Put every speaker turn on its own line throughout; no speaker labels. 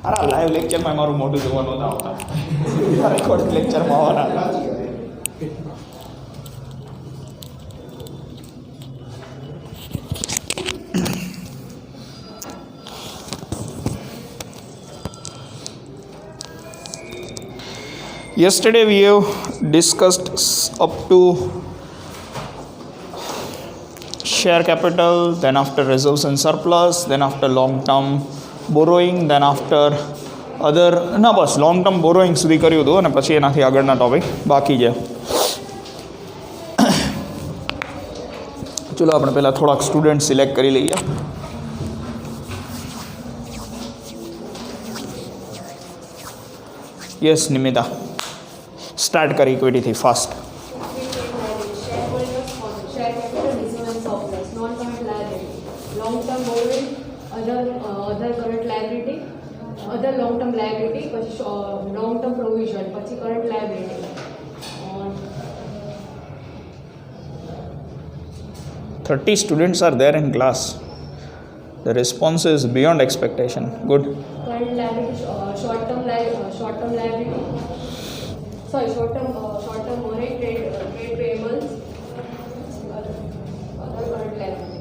અરે લાઈવ લેક્ચરમાં મારું મોઢું જોવા નહોતા આવતા, રેકોર્ડ લેક્ચરમાં આવવાના હતા. Yesterday we have discussed up to share capital, then after reserves and surplus, then after long term borrowing, then after other ના બસ લોંગ ટર્મ બોરોઈંગ સુધી કર્યું હતું અને પછી એનાથી આગળના ટોપિક બાકી છે. ચલો આપણે પહેલાં થોડાક સ્ટુડન્ટ સિલેક્ટ કરી લઈએ. યસ નિમિતા, સ્ટાર્ટ કરી ઇક્વિટીથી fast.
Long-term borrowing, other current liability, other long-term liability, long-term provision, current liability.
30 students are there in class. The response is beyond expectation. Good.
Current liability, short-term liability. Sorry, short-term borrowing, trade payables, other current liability.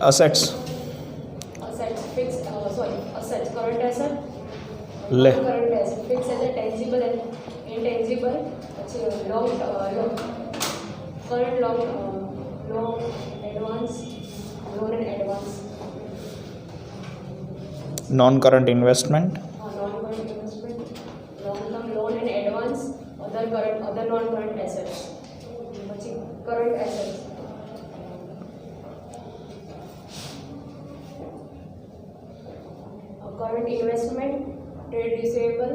Assets.
Assets, current asset. Current asset, fixed asset, tangible and intangible. Current loan and advance.
Non-current investment.
Non-current investment, long-term loan and advance, other non-current assets. Current assets. Current investment, trade receivable,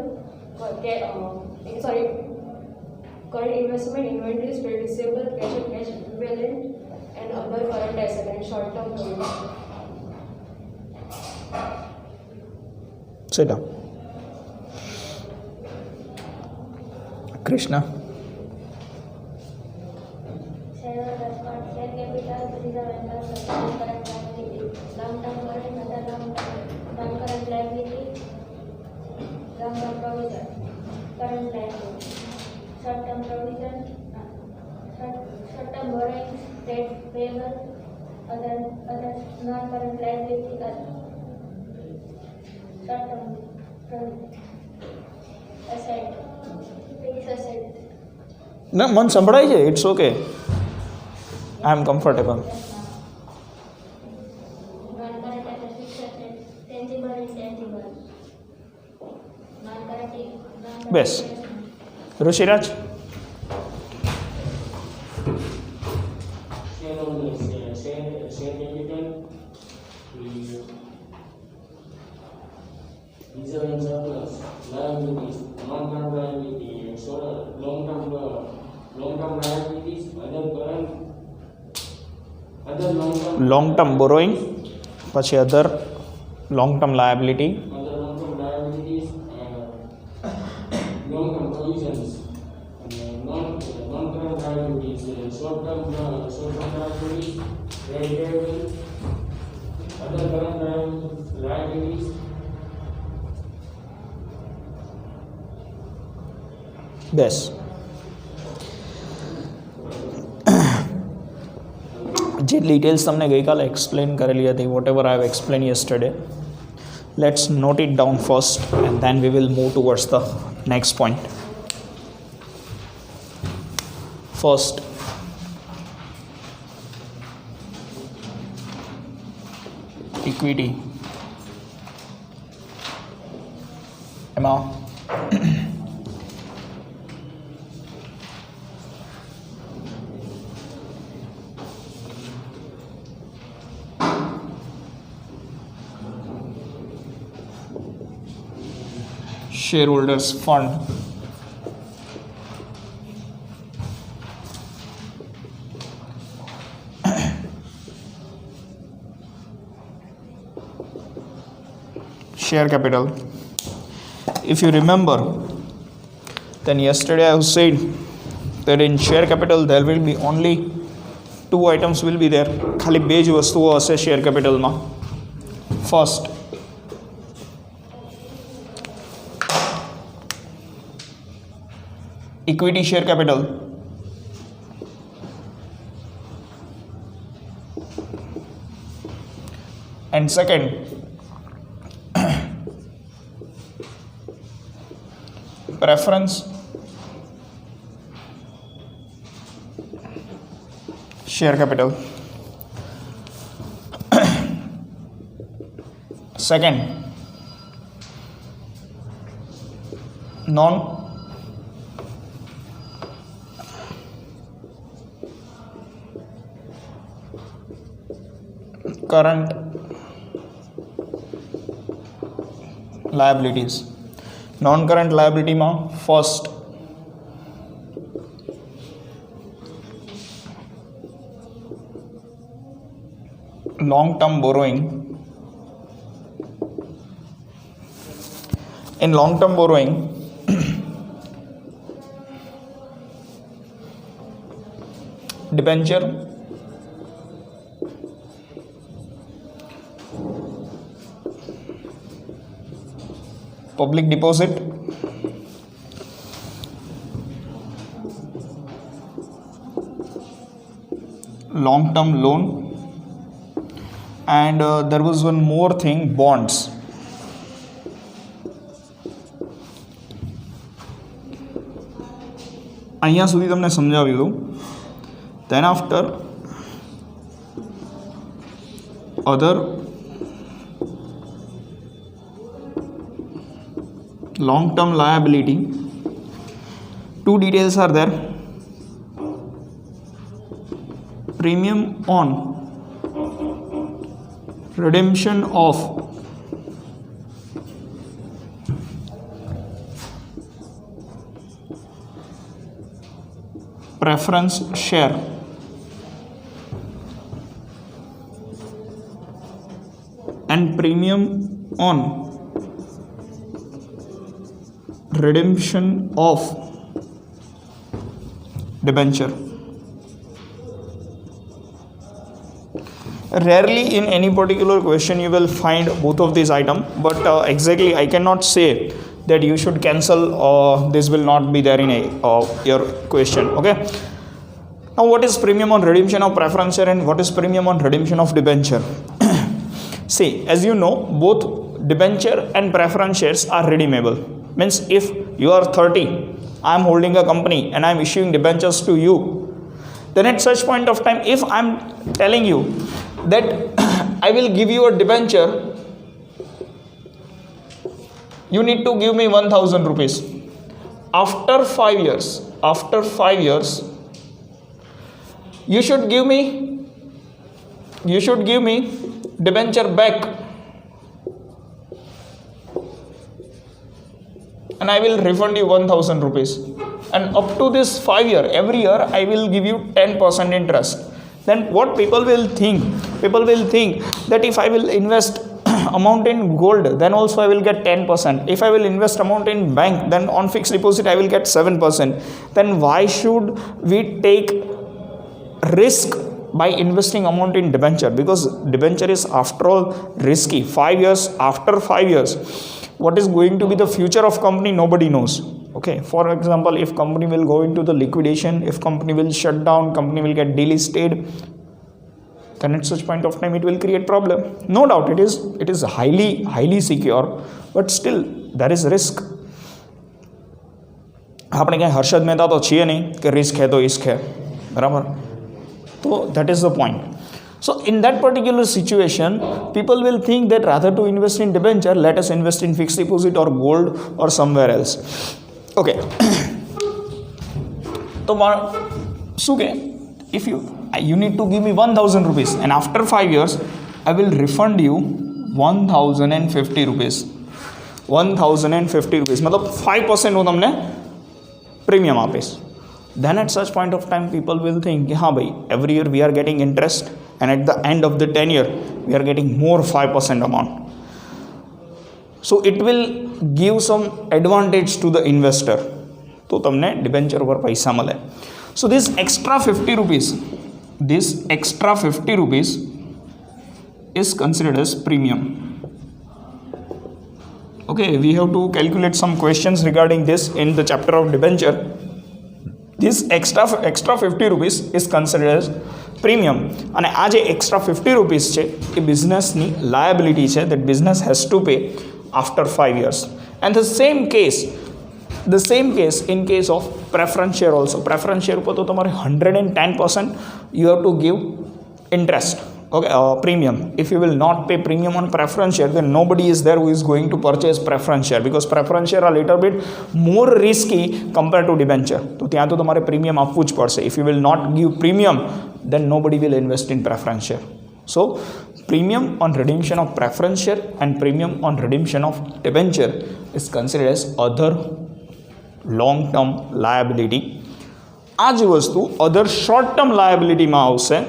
current investment, inventories, trade receivable, cash and cash equivalent, and other current asset and short-term provision.
Sit down. Krishna.
Share capital, reserve and current liability, long-term current, other non-current liability, long-term provision, current liability, short-term provision, short-term borrowing, trade payable, other non-current liability, short-term provision, asset, fixed asset.
ના મન સંભળાય છે, it's okay, I am comfortable.
Non-current asset, fixed asset, tangible and intangible. Non-current
બેસ. Rishiraj.
Share capital, reserve and surplus, liabilities, non-current liability, long-term liabilities, other
long term borrowing, પછી other long term liability,
long-term liabilities, long-term provisions, non-current liabilities, short-term liabilities, trade payable, other current liabilities.
બેસ. જે details તમને ગઈકાલે explain કરેલી હતી, whatever I have explain yesterday, let's note it down first and then we will move towards the next point. First, equity. એમાં shareholders fund, share capital. If you remember, then yesterday I have said that in share capital there will be only 2 items will be there. ખાલી બે જ વસ્તુઓ હશે share કેપિટલમાં. First, equity share capital. And second, preference share capital. Second, non current liabilities. Non current liability માં first long term borrowing. In long term borrowing, debenture, public deposit, long term loan, and there was one more thing, bonds. અહીંયા સુધી તમને સમજાવ્યું હતું. Then after, other long term liability, two details are there. Premium on redemption of preference share and premium on redemption of debenture. Rarely in any particular question you will find both of these items, but exactly I cannot say that you should cancel or this will not be there in your question. Okay, now what is premium on redemption of preference share and what is premium on redemption of debenture? See, as you know, both debenture and preference shares are redeemable. Means if you are 30, I am holding a company and I am issuing debentures to you, then at such point of time, if I am telling you that I will give you a debenture, you need to give me 1,000 rupees. After 5 years, you should give me debenture back, and I will refund you 1,000 rupees. And up to this 5 year, every year I will give you 10% interest. Then what people will think? People will think that if I will invest amount in gold, then also I will get 10%. If I will invest amount in bank, then on fixed deposit I will get 7%. Then why should we take risk by investing amount in debenture? Because debenture is after all risky. 5 years, after 5 years, what is going to be the future of company, nobody knows. Okay, for example, if company will go into the liquidation, if company will shut down, company will get delisted, then at such point of time it will create problem. No doubt it is highly secure, but still there is risk. આપણે ક્યાંય હર્ષદ મહેતા તો છીએ નહીં કે risk હે તો ઇશ્ક હે, બરાબર? તો that is the point. So in that particular situation, people will think that rather to invest in debenture, let us invest in fixed deposit or gold or somewhere else. Okay. So શું કે if you need to give me 1,000 rupees and after 5 years I will refund you 1,050 rupees. 1,050 rupees मतलब 5% હું તમને premium આપીશ. Then at such point of time people will think हाँ भाई, every year we are getting interest and at the end of the 10 year we are getting more 5% amount. So it will give some advantage to the investor. તો તમને debenture ઉપર પૈસા મળે. So this extra 50 rupees this extra 50 rupees is considered as premium. Okay, we have to calculate some questions regarding this in the chapter of debenture. This extra 50 rupees is considered as premium, અને આ જે extra 50 rupees છે એ બિઝનેસની liability છે that business has to pay after 5 years. And the same case in case of preference share also. Preference share ઉપર તો તમારે 110% you have to give interest. Okay, premium. If you will not pay premium on preference share, then nobody is there who is going to purchase preference share, because preference share are little bit more risky compared to debenture. તો ત્યાં તો તમારે premium આપવું જ પડશે. If you will not give premium, then nobody will invest in preference share. So premium on redemption of preference share and premium on redemption of debenture is considered as other long term liability. આ જ વસ્તુ other short term liability માં આવશે.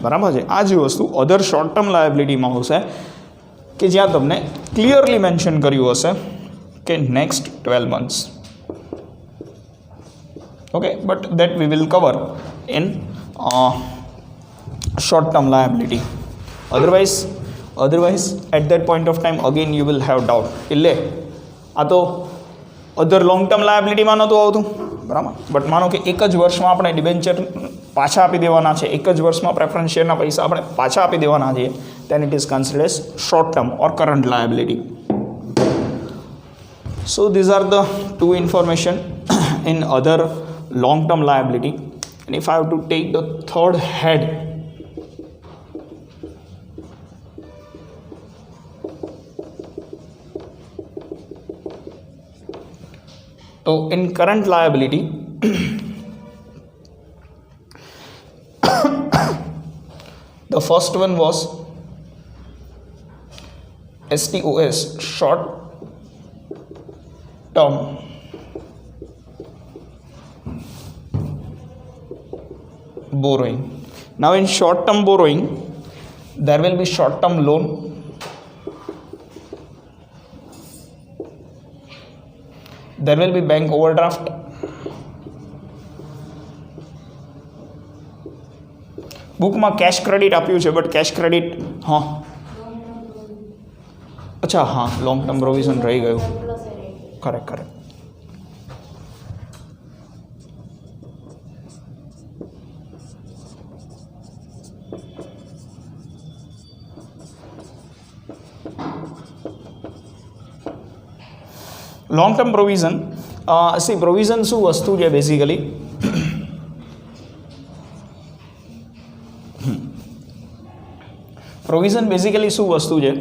બરાબર છે. આ જ વસ્તુ અધર શોર્ટ ટર્મ લાયબિલિટીમાં આવશે કે જ્યાં તમને ક્લિયરલી મેન્શન કર્યું હશે કે next 12 months. Okay, but that we will cover in short term liability. Otherwise at that point of time again you will have doubt. એટલે આ તો અધર લોંગ ટર્મ લાયબિલિટીમાં નહોતું આવતું, બરાબર. બટ માનો કે એક જ વર્ષમાં આપણે ડિબેન્ચર પાછા આપી દેવાના છે, એક જ વર્ષમાં પ્રેફરન્સ શેરના પૈસા આપણે પાછા આપી દેવાના છે, then it is considered as short term or current liability. So these are the two information in other long term liability. And if I have to take the third head, so in current liability the first one was STOS, short term borrowing. Now in short term borrowing there will be short term loan, there will be bank overdraft, બુકમાં cache credit આપ્યું છે, but cache credit હા અચ્છા હા long term provision રહી ગયું. Correct. Long term provision provision શું વસ્તુ છે બેઝિકલી? પ્રોવિઝન બેઝિકલી શું વસ્તુ છે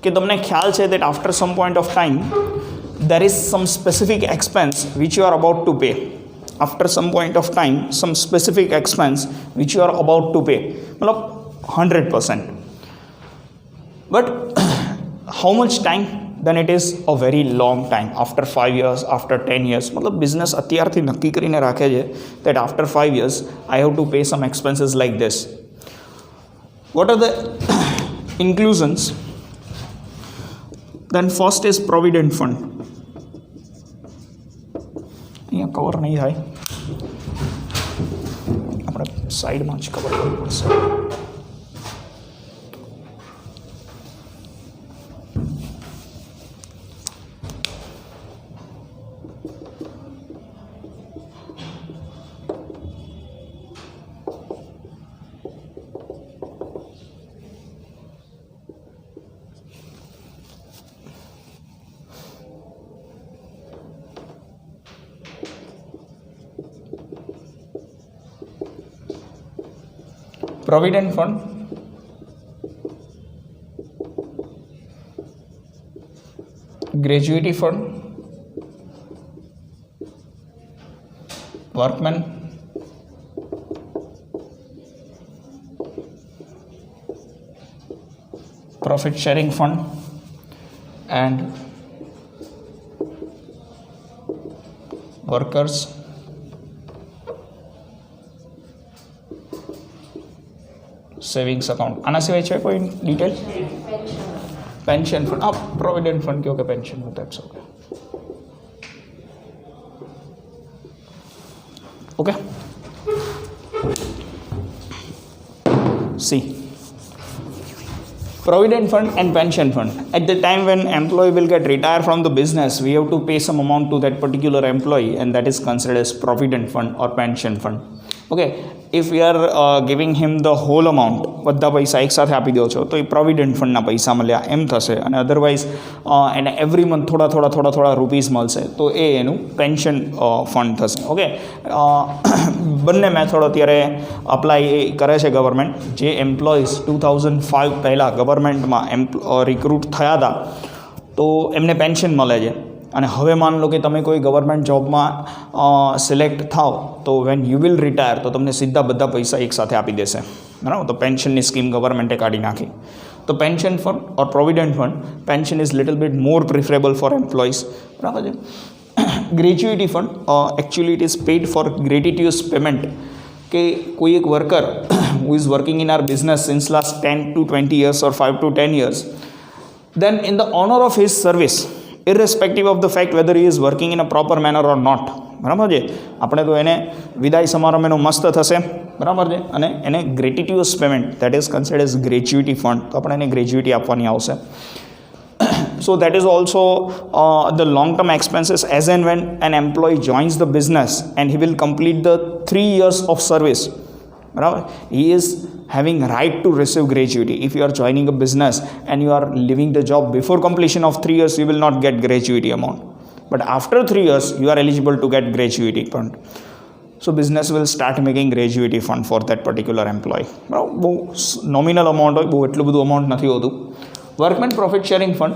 કે તમને ખ્યાલ છે that after some point of time there is some specific expense which you are about to pay. After some point of time some specific expense which you are about to pay, मतलब 100%. But how much time? Then it is a very long time. After 5 years, after 10 years, मतलब business અત્યારથી નક્કી કરીને રાખે છે that after 5 years I have to pay some expenses like this. What are the inclusions? Then first is provident fund. અહીંયા cover નહીં થાય, આપણે સાઈડમાં જ કવર કરવું પડશે. Provident fund, gratuity fund, workman, profit sharing fund, and workers savings account. આના સિવાય છે કોઈ ડિટેલ? પેન્શન ફંડ, હા પ્રોવિડન્ટ ફંડ કહો કે pension fund, that's okay. Okay, See, provident fund and pension fund. At the time when employee will get retired from the business, we have to pay some amount to that particular employee, and that is considered as provident fund or pension fund. Okay, if we are giving him the whole amount, બધા પૈસા એકસાથે આપી દો છો તો એ provident ફંડના પૈસા મળ્યા એમ થશે, અને અધરવાઇઝ એને એવરી મંથ થોડા રૂપીસ મળશે તો એ એનું પેન્શન ફંડ થશે. ઓકે, બંને મેથડ અત્યારે અપ્લાય કરે છે ગવર્મેન્ટ. જે એમ્પ્લોઈઝ 2005 પહેલાં ગવર્મેન્ટમાં રિક્રુટ થયા હતા તો એમને પેન્શન મળે છે, અને હવે માન લો કે તમે કોઈ ગવર્મેન્ટ જોબમાં સિલેક્ટ થાવ તો વેન યુ વિલ રિટાયર તો તમને સીધા બધા પૈસા એકસાથે આપી દેશે, બરાબર. તો પેન્શનની સ્કીમ ગવર્મેન્ટે કાઢી નાખી. તો pension fund or provident fund, pension is little bit more preferable for employees, બરાબર છે. Gratuity fund, actually it is paid for gratuitous payment, કે કોઈ એક worker who is working in our business since last 10 to 20 years or 5 to 10 years, then in the honor of his service, irrespective of the fact whether he is working in a proper manner or not, બરાબર છે, આપણે તો એને વિદાય સમારંભ એનો મસ્ત થશે, બરાબર છે, અને એને gratuitous payment that is considered as gratuity fund, તો આપણે એને ગ્રેચ્યુટી આપવાની આવશે. So that is also the long term expenses as and when an employee joins the business and he will complete the 3 years of service, બરાબર. He is having right to receive gratuity. If you are joining a business and you are leaving the job before completion of 3 years, you will not get gratuity amount, but after 3 years you are eligible to get gratuity fund. So business will start making gratuity fund for that particular employee. બહુ nominal amount હોય, બહુ એટલું બધું amount નથી હોતું. Workmen profit sharing fund,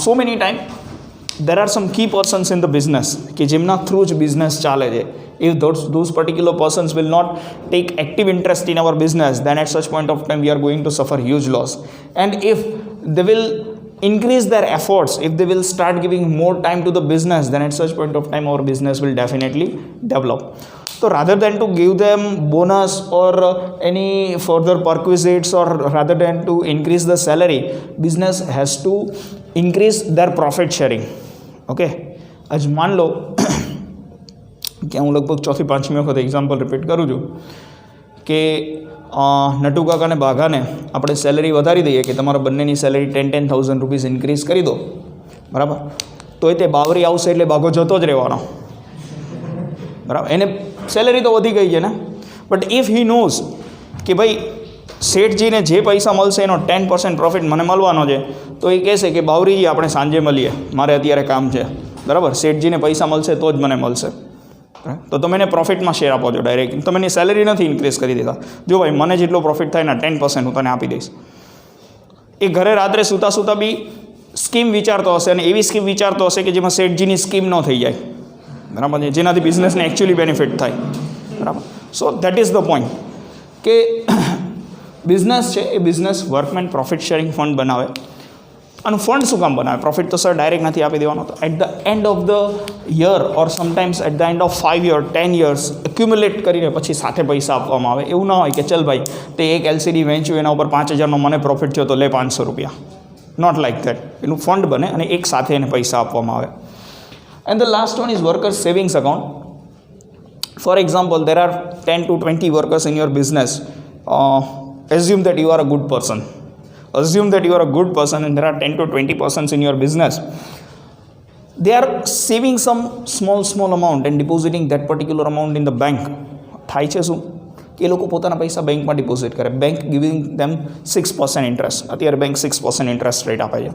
so many time there are some key persons in the business કે જેમના through જ બિઝનેસ ચાલે છે. If those particular persons will not take active interest in our business, then at such point of time we are going to suffer huge loss. And if they will increase their efforts, if they will start giving more time to the business, then at such point of time our business will definitely develop. So rather than to give them bonus or any further perquisites, or rather than to increase the salary, business has to increase their profit sharing. Okay, આજ માન લો કે હું લગભગ 4થી 5મી વખત example repeat કરું છું કે નટુ કાકા અને બાઘાને આપણે સેલરી વધારી દઈએ કે તમારા બંનેની સેલરી 10,000 રૂપીસ ઇન્ક્રીઝ કરી દો, બરાબર. તો એ તે બાવરી આવશે એટલે બાઘો જતો જ રહેવાનો, બરાબર. એને સેલરી તો વધી ગઈ છે ને, બટ ઇફ હી નોઝ કે ભાઈ શેઠજીને જે પૈસા મળશે એનો 10% પ્રોફિટ મને મળવાનો છે, તો એ કહેશે કે બાવરીજી આપણે સાંજે મળીએ, મારે અત્યારે કામ છે, બરાબર. શેઠજીને પૈસા મળશે તો જ મને મળશે, તો તમે એને પ્રોફિટમાં શેર આપો છો ડાયરેક્ટ. તમે એની સેલરી નથી ઇન્ક્રીઝ કરી દેતા. જો ભાઈ મને જેટલો પ્રોફિટ થાય ને 10% હું તને આપી દઈશ. એ ઘરે રાત્રે સૂતા બી સ્કીમ વિચારતો હશે, અને એવી સ્કીમ વિચારતો હશે કે જેમાં શેઠજીની સ્કીમ ન થઈ જાય, બરાબર, જેનાથી બિઝનેસને એકચ્યુઅલી બેનિફિટ થાય, બરાબર. So that is the point કે બિઝનેસ છે એ business workmen profit sharing fund બનાવે. અને ફંડ શું કામ બનાવે? પ્રોફિટ તો સર ડાયરેક્ટ નથી આપી દેવાનો. તો at the end of the year or sometimes at the end of 5 years 10 years accumulate કરીને પછી સાથે પૈસા આપવામાં આવે. એવું ના હોય કે ચલ ભાઈ તે એક એલસીડી વેચ્યું એના ઉપર 5,000નો મને પ્રોફિટ થયો તો લે 500 રૂપિયા. Not like that. એનું ફંડ બને અને એક સાથે એને પૈસા આપવામાં આવે. And the last one is worker savings account. For example, there are 10 to 20 workers in your business. Assume that you are a good person. Assume that you are a good person and there are 10 to 20 persons in your business. They are saving some small amount and depositing that particular amount in the bank. થાય છે શું કે એ લોકો પોતાના પૈસા બેંકમાં deposit કરે. Bank giving ધેમ 6% interest. અત્યારે બેંક 6% ઇન્ટરેસ્ટ રેટ આપે છે.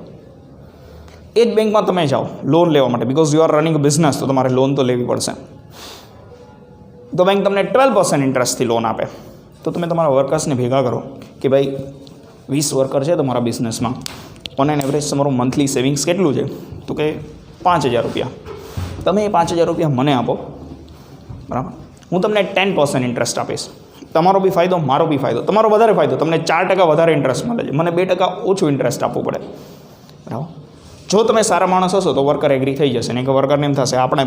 એ જ બેંકમાં તમે જાઓ લોન લેવા માટે, because you are running a business, તો તમારે લોન તો લેવી પડશે. તો બેંક તમને 12% ઇન્ટરેસ્ટથી લોન આપે. તો તમે તમારા વર્કર્સને ભેગા કરો કે ભાઈ 20 વર્કર છે તમારા બિઝનેસમાં, ઓન એન એવરેજ તમારું મંથલી સેવિંગ્સ કેટલું છે? તો કે 5,000 રૂપિયા. તમે એ 5,000 રૂપિયા મને આપો, બરાબર. હું તમને 10% ઇન્ટરેસ્ટ આપીશ. તમારો બી ફાયદો, મારો બી ફાયદો. તમારો વધારે ફાયદો, તમને 4% વધારે ઇન્ટરેસ્ટ મળે છે, મને 2% ઓછું ઇન્ટરેસ્ટ આપવું પડે, બરાબર. જો તમે સારા માણસ હશો તો વર્કર એગ્રી થઈ જશે, નહીં કે વર્કરને એમ થશે આપણે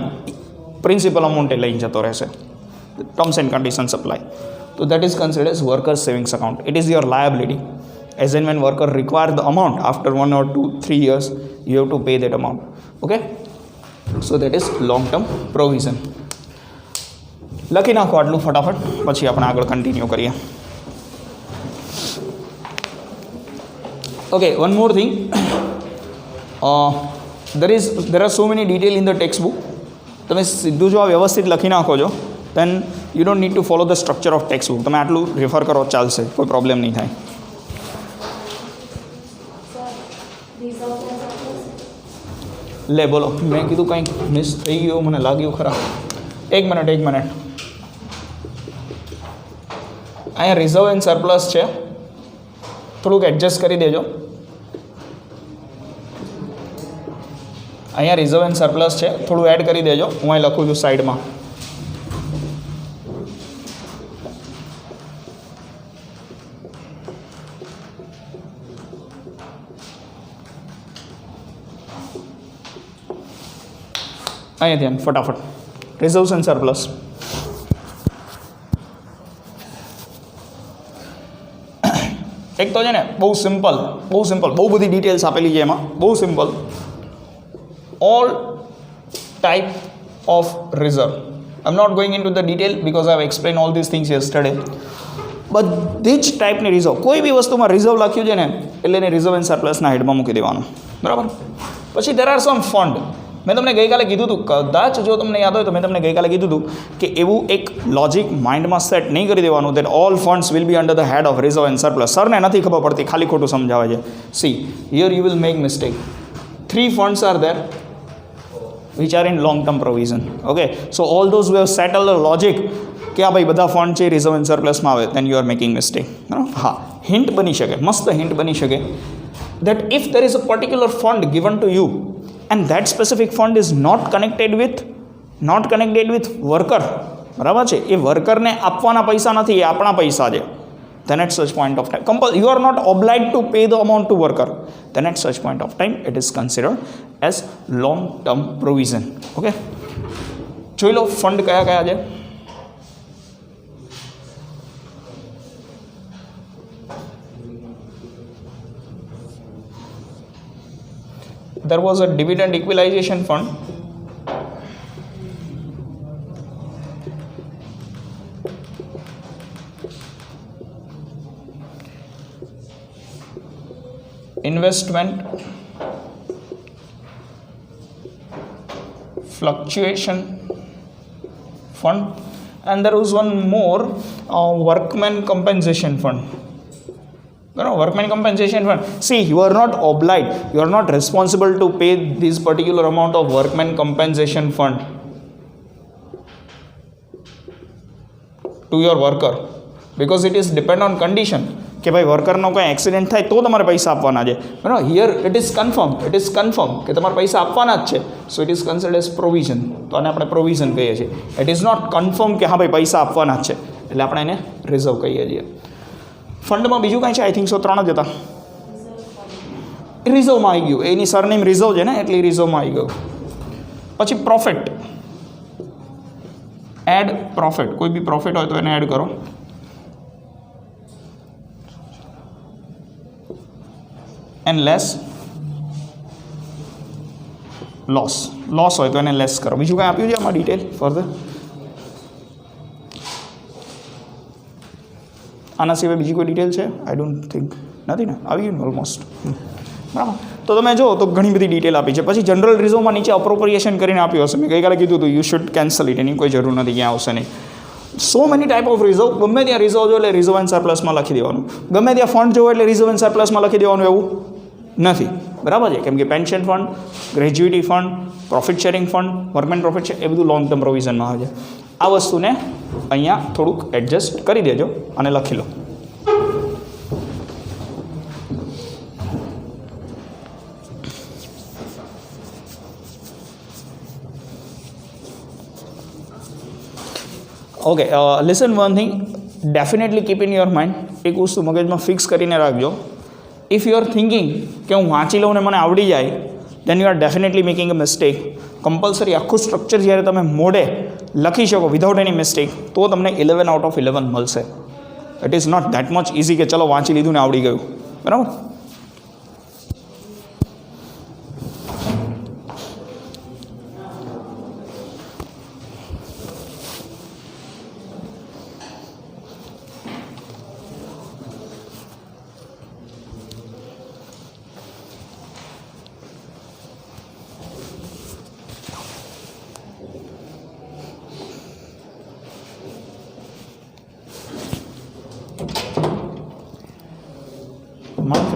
પ્રિન્સિપલ અમાઉન્ટે લઈને જતો રહેશે. Terms and conditions apply. So that is considered as worker savings account. It is your liability. As and when worker require the amount after 1 or 2, 3 years, you have to pay that amount. Okay? So that is long term provision. લખી નાખો આટલું ફટાફટ, પછી આપણે આગળ continue કરીએ. Okay, one more thing. There are so many detail in the textbook. તમે સીધું જો આ વ્યવસ્થિત લખી નાખો છો then you don't need to follow the structure of textbook. તમે આટલું રેફર કરો ચાલશે, કોઈ પ્રોબ્લેમ નહીં થાય. લે બોલો, મેં કીધું કંઈક મિસ થઈ ગયું, મને લાગ્યું ખરા. એક મિનિટ અહીંયા રિઝર્વ એન્ડ સરપ્લસ છે, થોડુંક એડજસ્ટ કરી દેજો. અહીંયા રિઝર્વ એન્ડ સરપ્લસ છે, થોડું એડ કરી દેજો. હું અહીં લખું છું સાઈડમાં. અહીંયા ધ્યાન ફટાફટ રિઝર્વ્સ એન્ડ સરપ્લસ. એક તો છે ને બહુ સિમ્પલ, બહુ બધી ડિટેલ્સ આપેલી છે એમાં, બહુ simple. All type of reserve. I am not going in to the detail because I have explain all this things yesterday. બધી જ ટાઈપની રિઝર્વ, કોઈ બી વસ્તુમાં રિઝર્વ લખ્યું છે ને એટલે એને રિઝર્વ એન્ડ સરપ્લસના હેડમાં મૂકી દેવાનું, બરાબર. પછી દેર આર સમ ફંડ. મેં તમને ગઈકાલે કીધું હતું, કદાચ જો તમને યાદ હોય તો મેં તમને ગઈકાલે કીધું હતું કે એવું એક લોજિક માઇન્ડમાં સેટ નહીં કરી દેવાનું that all funds will be under the head of reserve and surplus. સરને નથી ખબર પડતી, ખાલી ખોટું સમજાવે છે. See here you will make mistake. 3 funds are there which are in long term provision. Okay, so all those who have settled the logic કે આ ભાઈ બધા ફંડ છે રિઝર્વ એન્ડ સરપ્લસમાં આવે, then you are making mistake. હા, hint બની શકે, મસ્ત હિન્ટ બની શકે that if there is a particular fund given to you and that specific fund is not connected with worker, બરાબર છે, એ વર્કરને આપવાના પૈસા નથી, એ આપણા પૈસા છે, then at such point of time you are not obliged to pay the amount to worker, then at such point of time it is considered as long term provision. Okay, જોઈ લો fund કયા કયા છે. There was a dividend equalization fund, investment fluctuation fund, and there was one more workman compensation fund. Workman compensation fund. See, you are not obliged, you are not responsible to pay this particular amount of workman compensation fund to your worker because it is depend on condition કે ભાઈ વર્કરનો કોઈ accident થાય તો તમારે પૈસા આપવાના છે, બરાબર. હિયર ઇટ ઇઝ કન્ફર્મ કે તમારે પૈસા આપવાના જ છે, so it is considered as provision. તો આને આપણે પ્રોવિઝન કહીએ છીએ. ઇટ ઇઝ નોટ કન્ફર્મ કે હા ભાઈ પૈસા આપવાના જ છે, એટલે આપણે એને રિઝર્વ કહીએ છીએ. ફંડમાં બીજું કાંઈ છે? આઈ થિંક સો 3 જ હતા. રિઝર્વમાં આવી ગયું, એની સરનેમ રિઝર્વ છે ને એટલે રિઝર્વમાં આવી ગયું. પછી પ્રોફિટ, એડ પ્રોફિટ, કોઈ બી પ્રોફિટ હોય તો એને એડ કરો. એન્ડ લેસ લોસ હોય તો એને લેસ કરો. બીજું કાંઈ આપ્યું છે આમાં ડિટેલ ફર્ધર? આના સિવાય બીજી કોઈ ડિટેલ છે? આઈ ડોન્ટ થિંક, નથી ને? આવી ગયું ઓલમોસ્ટ, બરાબર. તો તમે જો તો ઘણી બધી ડિટેલ આપી છે. પછી જનરલ રિઝર્વમાં નીચે અપ્રોપ્રિએશન કરીને આપ્યું હશે. મેં ગઈકાલે કીધું હતું યુ શુડ કેન્સલ ઇટ, એની કોઈ જરૂર નથી, ક્યાં આવશે નહીં. So many type of reserve. ગમે ત્યાં રિઝર્વ જો એટલે રિઝર્વ એન્ડ સરપ્લસમાં લખી દેવાનું, ગમે ત્યાં ફંડ જોવો એટલે રિઝર્વ એન્ડ સરપ્લસમાં લખી દેવાનું એવું નથી, બરાબર છે. કેમ કે pension fund, gratuity fund, profit sharing fund, workmen profit છે, એ બધું લોંગ ટર્મ પ્રોવિઝનમાં આવે છે. આ વસ્તુને અહીંયા થોડુંક એડજસ્ટ કરી દેજો અને લખી લો. Okay, listen one thing, definitely keep in your mind. એક વસ્તુ મગજમાં ફિક્સ કરીને રાખજો. ઇફ યુ આર થિંકિંગ કે હું વાંચી લઉં ને મને આવડી જાય, then you are definitely making a mistake. Compulsory આખું સ્ટ્રક્ચર જ્યારે તમે મોડે લખી શકો વિધાઉટ એની મિસ્ટેક, તો તમને 11 out of 11 મળશે. It is not that much easy કે ચલો વાંચી લીધું ને આવડી ગયું, બરાબર.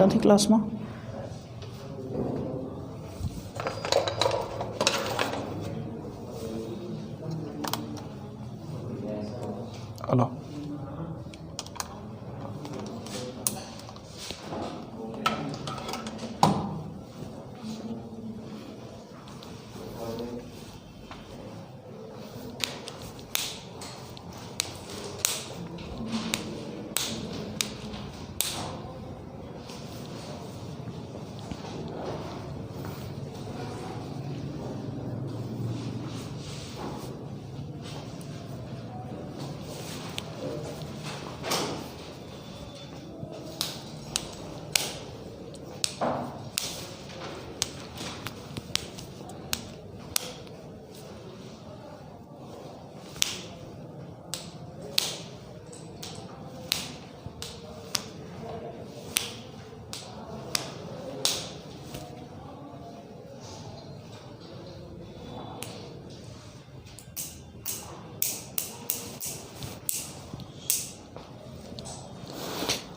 નથી ક્લાસમાં? Hello,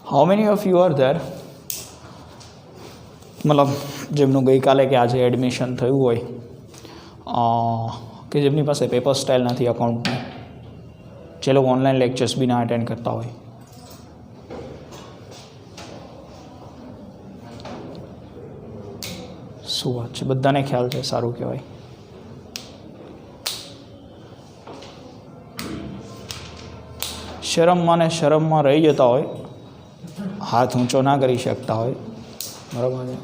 how many of you are there, મતલબ જેમનું ગઈકાલે કે આજે એડમિશન થયું હોય કે જેમની પાસે પેપર સ્ટાઇલ નથી અકાઉન્ટની, જે લોકો ઓનલાઈન લેક્ચર્સ બી ના અટેન્ડ કરતા હોય? શું વાત છે, બધાને ખ્યાલ છે, સારું કહેવાય. શરમમાં રહી જતા હોય, હાથ ઊંચો ના કરી શકતા હોય, બરાબર છે,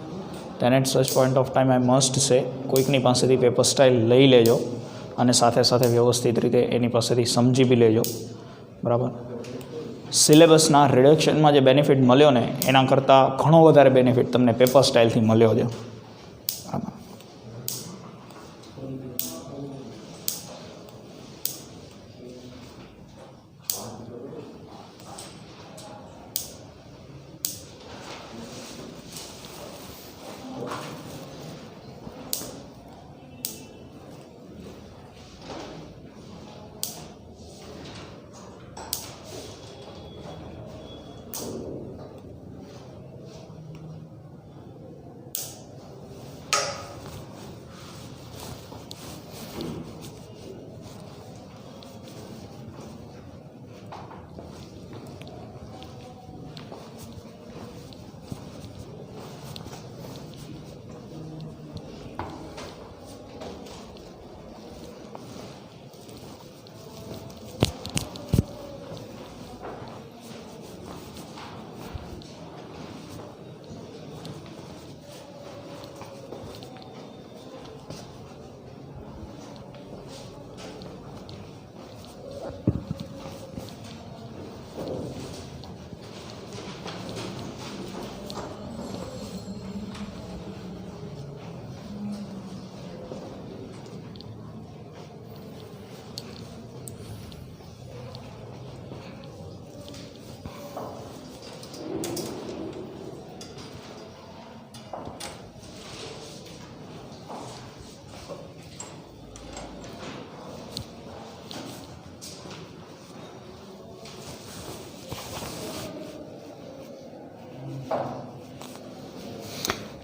then at such point of time I must say કોઈકની પાસેથી પેપર સ્ટાઇલ લઈ લેજો અને સાથે સાથે વ્યવસ્થિત રીતે એની પાસેથી સમજી બી લેજો, બરાબર. સિલેબસના રિડક્શનમાં જે બેનિફિટ મળ્યો ને એના કરતાં ઘણો વધારે બેનિફિટ તમને પેપર સ્ટાઇલથી મળ્યો છે, બરાબર.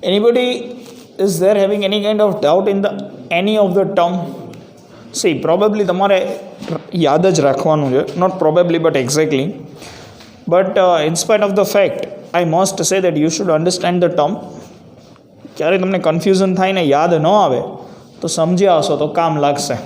Anybody is there having any kind of doubt in the any of the term? See, probably તમારે યાદ જ રાખવાનું છે, not probably but exactly, but in spite of the fact I must say that you should understand the term. ક્યારે તમને confusion થાય ને યાદ ન આવે તો સમજ્યા હશો તો કામ લાગશે.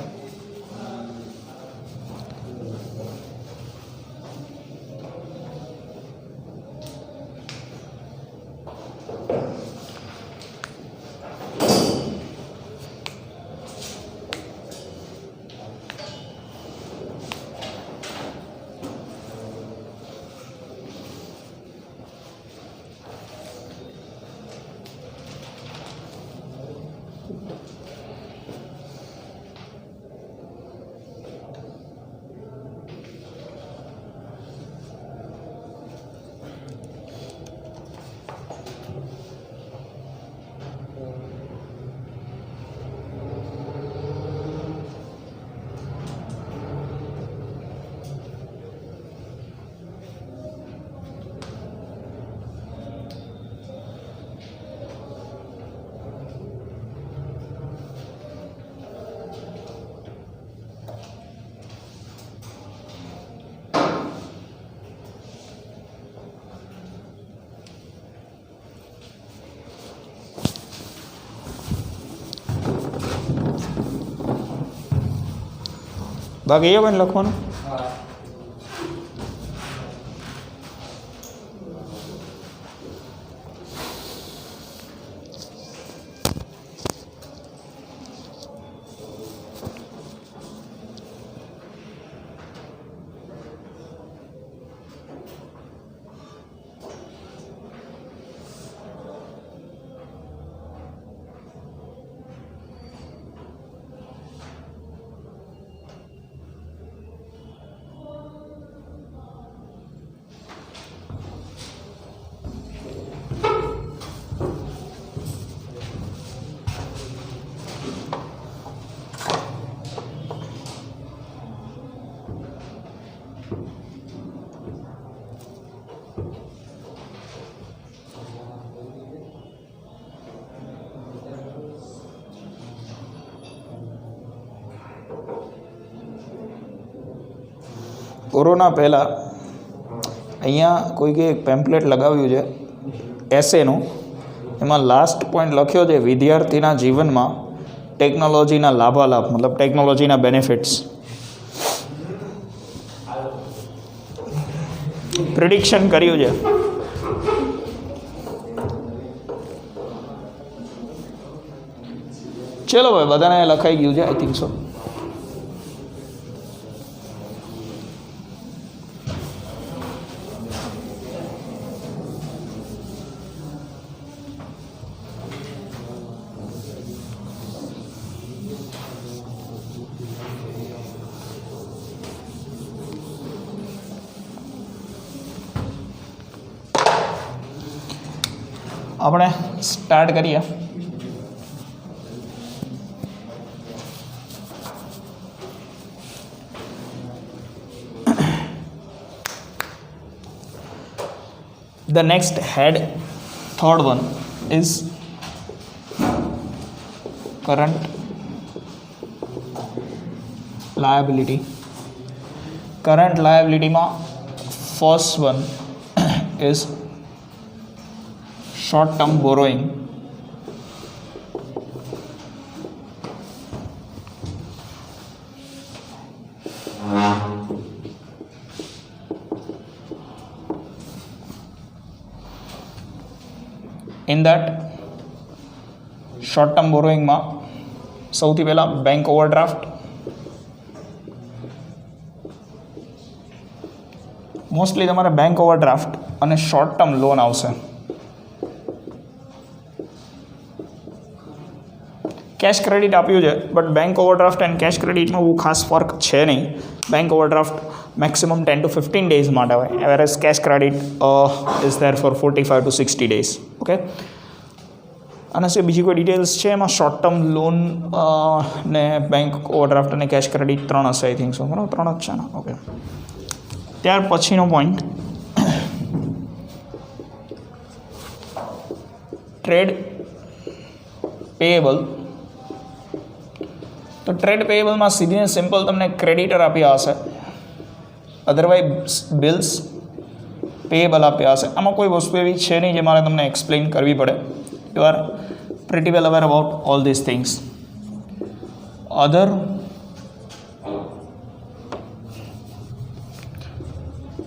બાકી એ પણ લખવાનું. કોરોના પહેલાં અહીંયા કોઈકે એક પેમ્પલેટ લગાવ્યું છે એસેનું. એમાં લાસ્ટ પોઈન્ટ લખ્યો છે વિદ્યાર્થીના જીવનમાં ટેકનોલોજીના લાભાલાભ, મતલબ ટેકનોલોજીના બેનિફિટ્સ. પ્રિડિક્શન કર્યું છે. ચલો ભાઈ, બધાને લખાઈ ગયું છે, આઈ થિંક સો. આપણે સ્ટાર્ટ કરીએ. The next head, third one, is current liability. Current liability માં first one is short term borrowing. In that short term borrowing માં સૌથી પહેલાં બેંક ઓવરડ્રાફ્ટ. મોસ્ટલી તમારે બેંક ઓવરડ્રાફ્ટ અને શોર્ટ ટર્મ લોન આવશે. Cash credit આપ્યું છે, but bank overdraft and cash ક્રેડિટમાં બહુ ખાસ ફર્ક છે નહીં. Bank overdraft maximum 10 to 15 days માટે હોય, whereas cash credit is there for 45 to 60 days. Okay, અને શું બીજી કોઈ ડિટેલ્સ છે એમાં? શોર્ટ ટર્મ લોન ને બેંક ઓવરડ્રાફ્ટ અને કેશ ક્રેડિટ 3 હશે, આઈ થિંક સો. બરાબર, 3 જ છે ને? ઓકે. ત્યાર પછીનો પોઈન્ટ, ટ્રેડ પેએબલ. તો ટ્રેડ પેએબલમાં સીધી ને સિમ્પલ તમને ક્રેડિટર આપ્યા હશે, અધરવાઇઝ બિલ્સ પેએબલ આપ્યા હશે. આમાં કોઈ વસ્તુ એવી છે નહીં જે મારે તમને એક્સપ્લેન કરવી પડે. You are pretty well aware about all this things. Other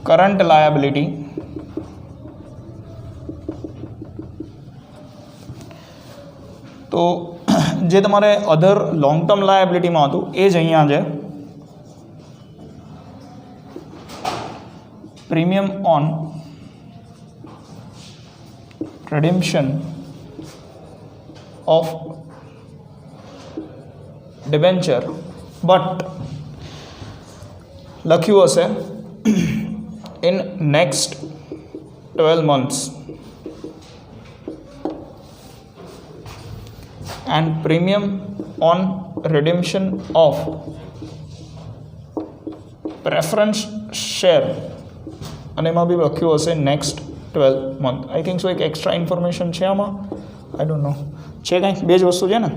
current liability, તો જે તમારે અધર લોંગ ટર્મ લાયબિલિટીમાં હતું એ જ અહીંયા છે. Premium on redemption of debenture, but લખ્યું હશે in next 12 months, and premium on redemption of preference share, અને એમાં બી લખ્યું હશે next 12 month. I think so એક એક્સ્ટ્રા ઇન્ફોર્મેશન છે આમાં, આઈ ડોન્ટ નો. છે કાંઈ? બે જ વસ્તુ છે ને?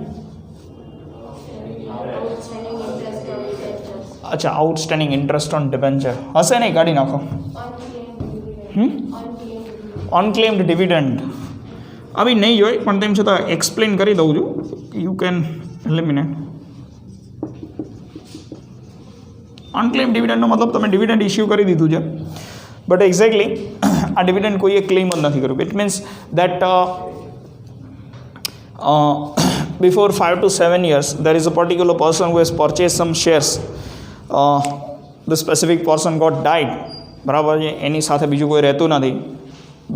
અચ્છા, આઉટસ્ટેન્ડિંગ ઇન્ટરેસ્ટ ઓન ડિબેન્ચર હશે નહીં, કાઢી નાખો. અનક્લેમ્ડ ડિવિડન્ડ આવી નહીં હોય, પણ તેમ છતાં એક્સપ્લેન કરી દઉં છું. યુ કેન એલિમિનેટ અનક્લેમ ડિવિડન્ડનો મતલબ તમે ડિવિડન્ડ ઇસ્યુ કરી દીધું છે, બટ એક્ઝેક્ટલી આ ડિવિડન્ડ કોઈએ ક્લેમ જ નથી કર્યું. It means that before 5 to 7 years there is a particular person who has purchased some shares, the specific person got died, બરાબર છે, એની સાથે બીજું કોઈ રહેતું નથી.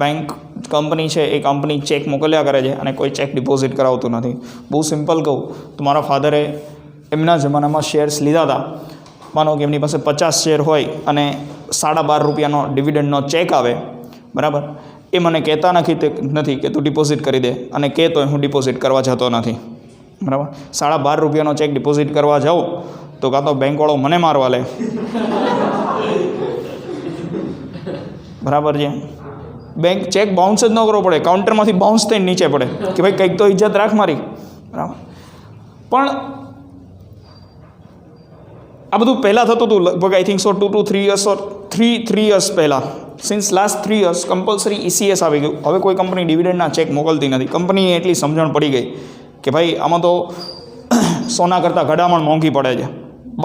બેંક કંપની છે એ કંપની ચેક મોકલ્યા કરે છે અને કોઈ ચેક ડિપોઝિટ કરાવતું નથી. બહુ સિમ્પલ કહું તો મારા ફાધરે એમના જમાનામાં શેર્સ લીધા હતા. માનો કે એમની પાસે 50 શેર હોય અને ₹12.5 ડિવિડન્ડનો ચેક આવે, બરાબર, એ મને કહેતા નથી કે તું ડિપોઝિટ કરી દે, અને કહે તો હું ડિપોઝિટ કરવા જતો નથી, બરાબર. ₹12.5 ચેક ડિપોઝિટ કરવા જાઉં તો કાં તો બેંકવાળો મને મારવા લે, બરાબર છે. બેંક ચેક બાઉન્સ જ ન કરવો પડે, કાઉન્ટરમાંથી બાઉન્સ થઈને નીચે પડે કે ભાઈ કંઈક તો ઇજ્જત રાખ મારી, બરાબર. પણ આ બધું પહેલાં થતું હતું લગભગ I think so 2 to 3 years or 3 years પહેલાં. Since last 3 years compulsory ECS આવી ગયું. હવે કોઈ કંપની ડિવિડન્ડના ચેક મોકલતી નથી. કંપનીએ એટલી સમજણ પડી ગઈ કે ભાઈ આમાં તો સોના કરતાં ઘડામણ મોંઘી પડે છે.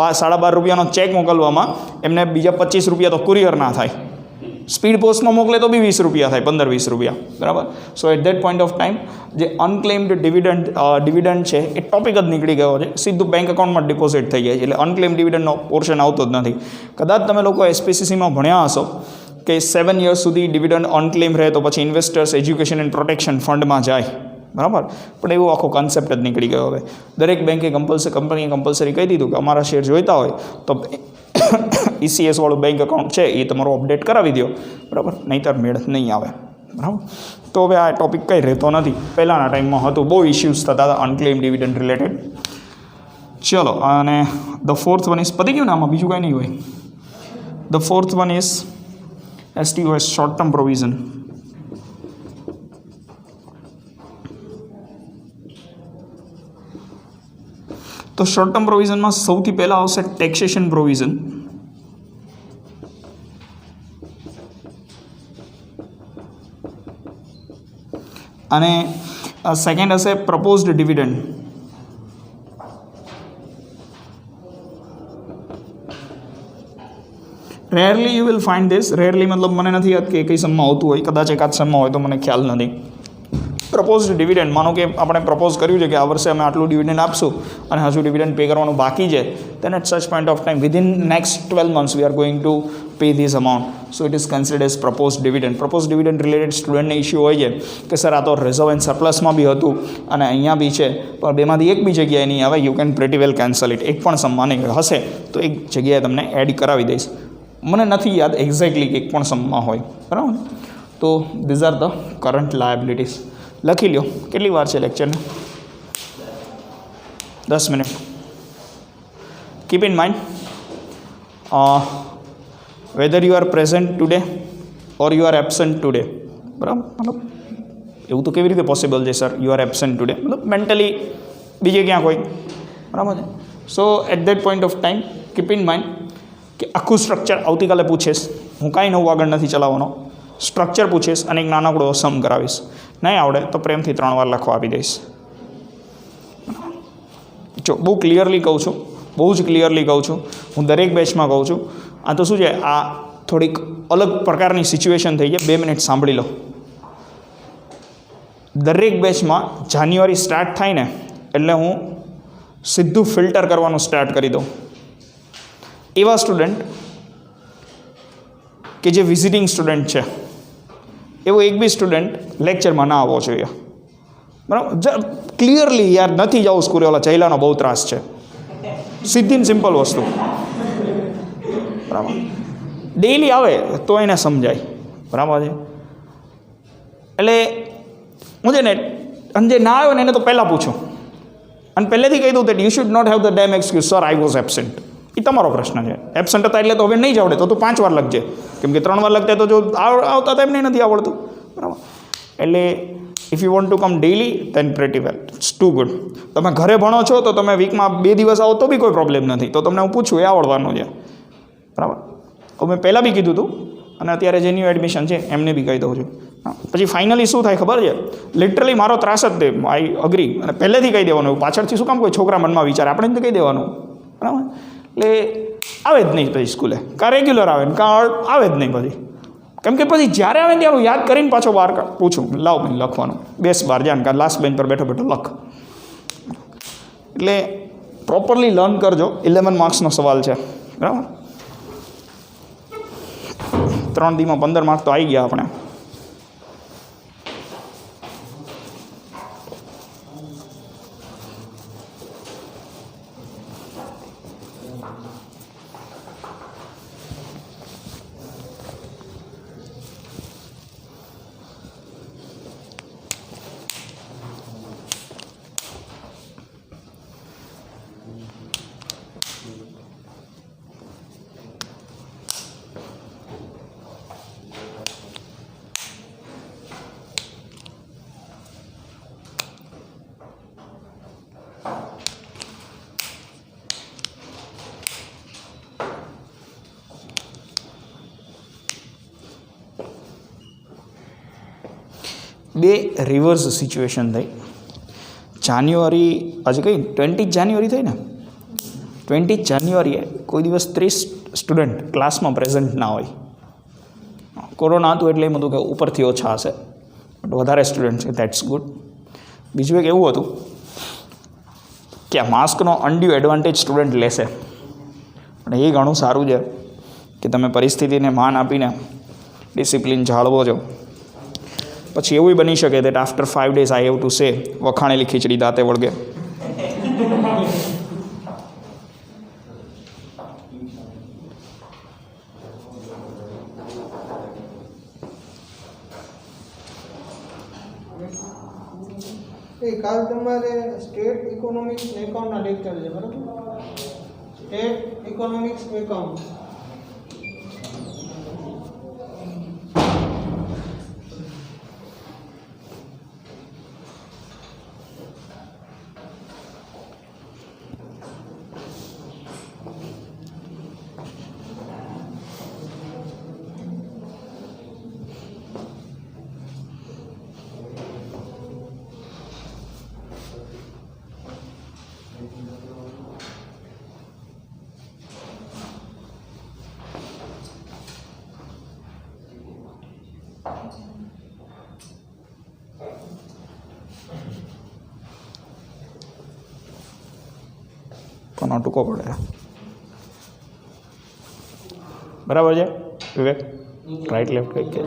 ₹12.5 ચેક મોકલવામાં એમને બીજા ₹25 તો કુરિયર ના થાય. સ્પીડ પોસ્ટમાં મોકલે તો બી ₹20 થાય, ₹15-20, બરાબર. So at that point of time જે અનક્લેમ્ડ ડિવિડન્ડ છે એ ટોપિક જ નીકળી ગયો છે, સીધું બેંક એકાઉન્ટમાં ડિપોઝિટ થઈ જાય છે. એટલે અનક્લેમ ડિવિડન્ડનો પોર્શન આવતો જ નથી. કદાચ તમે લોકો SPCCમાં ભણ્યા હશો કે 7 years સુધી ડિવિડન્ડ અનક્લેમ રહે તો પછી ઇન્વેસ્ટર્સ એજ્યુકેશન એન્ડ પ્રોટેક્શન ફંડમાં જાય, બરાબર. પણ એવો આખો કોન્સેપ્ટ જ નીકળી ગયો. હવે દરેક બેંકે કંપનીએ કમ્પલસરી કહી દીધું કે અમારા શેર જોઈતા હોય તો ECS વાળું બેંક એકાઉન્ટ છે એ તમારું અપડેટ કરાવી દો, બરાબર, નહીંતર મેળ નહીં આવે, બરાબર. તો હવે આ ટોપિક કંઈ રહેતો નથી. પહેલાંના ટાઈમમાં હતું, બહુ ઇસ્યુઝ થતા હતા અનક્લેમ ડિવિડન્ડ રિલેટેડ. ચલો, અને ધ ફોર્થ વન ઇઝ પતી ગયું ને, આમાં બીજું કાંઈ નહીં હોય. The fourth one is STOS, short term provision. તો શોર્ટ ટર્મ પ્રોવિઝનમાં સૌથી પહેલાં આવશે ટેક્સેશન પ્રોવિઝન. અને સેકન્ડ હશે proposed dividend. Rarely you will find this. Rarely મતલબ મને નથી યાદ કે કઈ સમમાં આવતું હોય, કદાચ એકાદ સમમાં હોય તો મને ખ્યાલ નથી. પ્રપોઝડ ડિવિડન્ડ, માનો કે આપણે પ્રપોઝ કર્યું છે કે આ વર્ષે અમે આટલું ડિવિડન્ડ આપશું અને હજુ ડિવિડન્ડ પે કરવાનું બાકી છે, then at such point of time within next 12 months we are going to pay this amount, so it is considered as proposed dividend. proposed dividend related સ્ટુડન્ટને ઇશ્યુ હોય છે કે સર આ તો રિઝર્વ એન્ડ સરપ્લસમાં બી હતું અને અહીંયા બી છે, પણ બેમાંથી એક બી જગ્યાએ નહીં આવે, you can pretty well cancel it. એક પણ સમમાં નહીં હશે તો એક જગ્યાએ તમને એડ કરાવી દઈશ. મને નથી યાદ એક્ઝેક્ટલી કે એક પણ સમમાં હોય, બરાબર. તો these are the current liabilities. લખી લ્યો. કેટલી વાર છે લેક્ચરને? 10 minute. Keep in mind whether you are present today or you are absent today, બરાબર. મતલબ એવું તો કેવી રીતે પોસિબલ છે sir, you are absent today, મતલબ મેન્ટલી બીજે ક્યાંક હોય, બરાબર છે. So at that point of time keep in mind કે આખું સ્ટ્રક્ચર આવતીકાલે પૂછીશ. હું કાંઈ નવું આગળ નથી ચલાવવાનો. સ્ટ્રક્ચર પૂછીશ અને એક નાનકડો સમ કરાવીશ. નહીં આવડે તો પ્રેમથી 3 વાર લખવા આપી દઈશ. જો બહુ ક્લિયરલી કહું છું, બહુ જ ક્લિયરલી કહું છું, હું દરેક બેચમાં કહું છું. આ તો શું છે, આ થોડીક અલગ પ્રકારની સિચ્યુએશન થઈ છે. 2 મિનિટ સાંભળી લો. દરેક બેચમાં જાન્યુઆરી સ્ટાર્ટ થાય ને એટલે હું સીધું ફિલ્ટર કરવાનું સ્ટાર્ટ કરી દઉં. એવા સ્ટુડન્ટ કે જે વિઝિટિંગ સ્ટુડન્ટ છે, એવો એક બી સ્ટુડન્ટ લેક્ચરમાં ના આવવો જોઈએ, બરાબર. ક્લિયરલી યાર નથી જવું સ્કૂલે, ઓલા ચૈલાનો બહુ ત્રાસ છે, સીધી ને સિમ્પલ વસ્તુ, બરાબર. ડેઈલી આવે તો એને સમજાય, બરાબર છે. એટલે હું છે ને, અને જે ના આવ્યો ને એને તો પહેલાં પૂછું અને પહેલેથી કહી દઉં that you should not have the damn excuse, sir I was absent. એ તમારો પ્રશ્ન છે. એબસન્ટ હતા એટલે તો હવે નહીં જ આવડે, તો તું 5 વાર લખજે, કેમ કે 3 વાર લખતા તો જો આવતા તો એમને નથી આવડતું, બરાબર. એટલે if you want to come daily then pretty well, it's too good. તમે ઘરે ભણો છો તો તમે વીકમાં 2 દિવસ આવો તો બી કોઈ પ્રોબ્લેમ નથી. તો તમને હું પૂછું એ આવડવાનું છે, બરાબર. મેં પહેલાં બી કીધું હતું અને અત્યારે જે ન્યૂ એડમિશન છે એમને બી કહી દઉં છું, પછી ફાઇનલી શું થાય ખબર છે, લિટરલી મારો ત્રાસ જ તે, આઈ અગ્રી, અને પહેલેથી કહી દેવાનું, એવું પાછળથી શું કામ કોઈ છોકરા મનમાં વિચારે, આપણે જ કહી દેવાનું, બરાબર. એટલે આવે જ નહીં પછી સ્કૂલે, કાં રેગ્યુલર આવે ને કાં આવે જ નહીં પછી, કેમ કે પછી જ્યારે આવે ત્યારે યાદ કરીને પાછો બહાર પૂછું, લાવ બેન લખવાનું, બેસ બહાર જાણ, કાં લાસ્ટ બેન્ચ પર બેઠો બેઠો લખ. એટલે પ્રોપરલી લર્ન કરજો. 11 માર્ક્સનો સવાલ છે, બરાબર. 3 દીમાં 15 માર્ક તો આવી ગયા આપણે. બે રિવર્સ સિચ્યુએશન થઈ. જાન્યુઆરી આજે કઈ 20 જાન્યુઆરી થઈ ને, 20 જાન્યુઆરીએ કોઈ દિવસ 30 સ્ટુડન્ટ ક્લાસમાં પ્રેઝન્ટ ના હોય. કોરોના હતું એટલે એમ હતું કે ઉપરથી ઓછા હશે, બટ વધારે સ્ટુડન્ટ છે, દેટ્સ ગુડ. બીજું એક એવું હતું કે આ માસ્કનો અનડ્યુ એડવાન્ટેજ સ્ટુડન્ટ લેશે, અને એ ઘણું સારું છે કે તમે પરિસ્થિતિને માન આપીને ડિસિપ્લિન જાળવો છો. પછી એવું બની શકે that after 5 days I have to say વખાણેલી ખીચડી દાંતે વળગે.
કાલ તમારે સ્ટેટ ઇકોનોમિક્સ એકાઉન્ટના લેક્ચર છે, બરાબર? State economics account.
કોનો ટૂંકો પડે, બરાબર છે વિવેક? રાઈટ લેફ્ટ કંઈક કે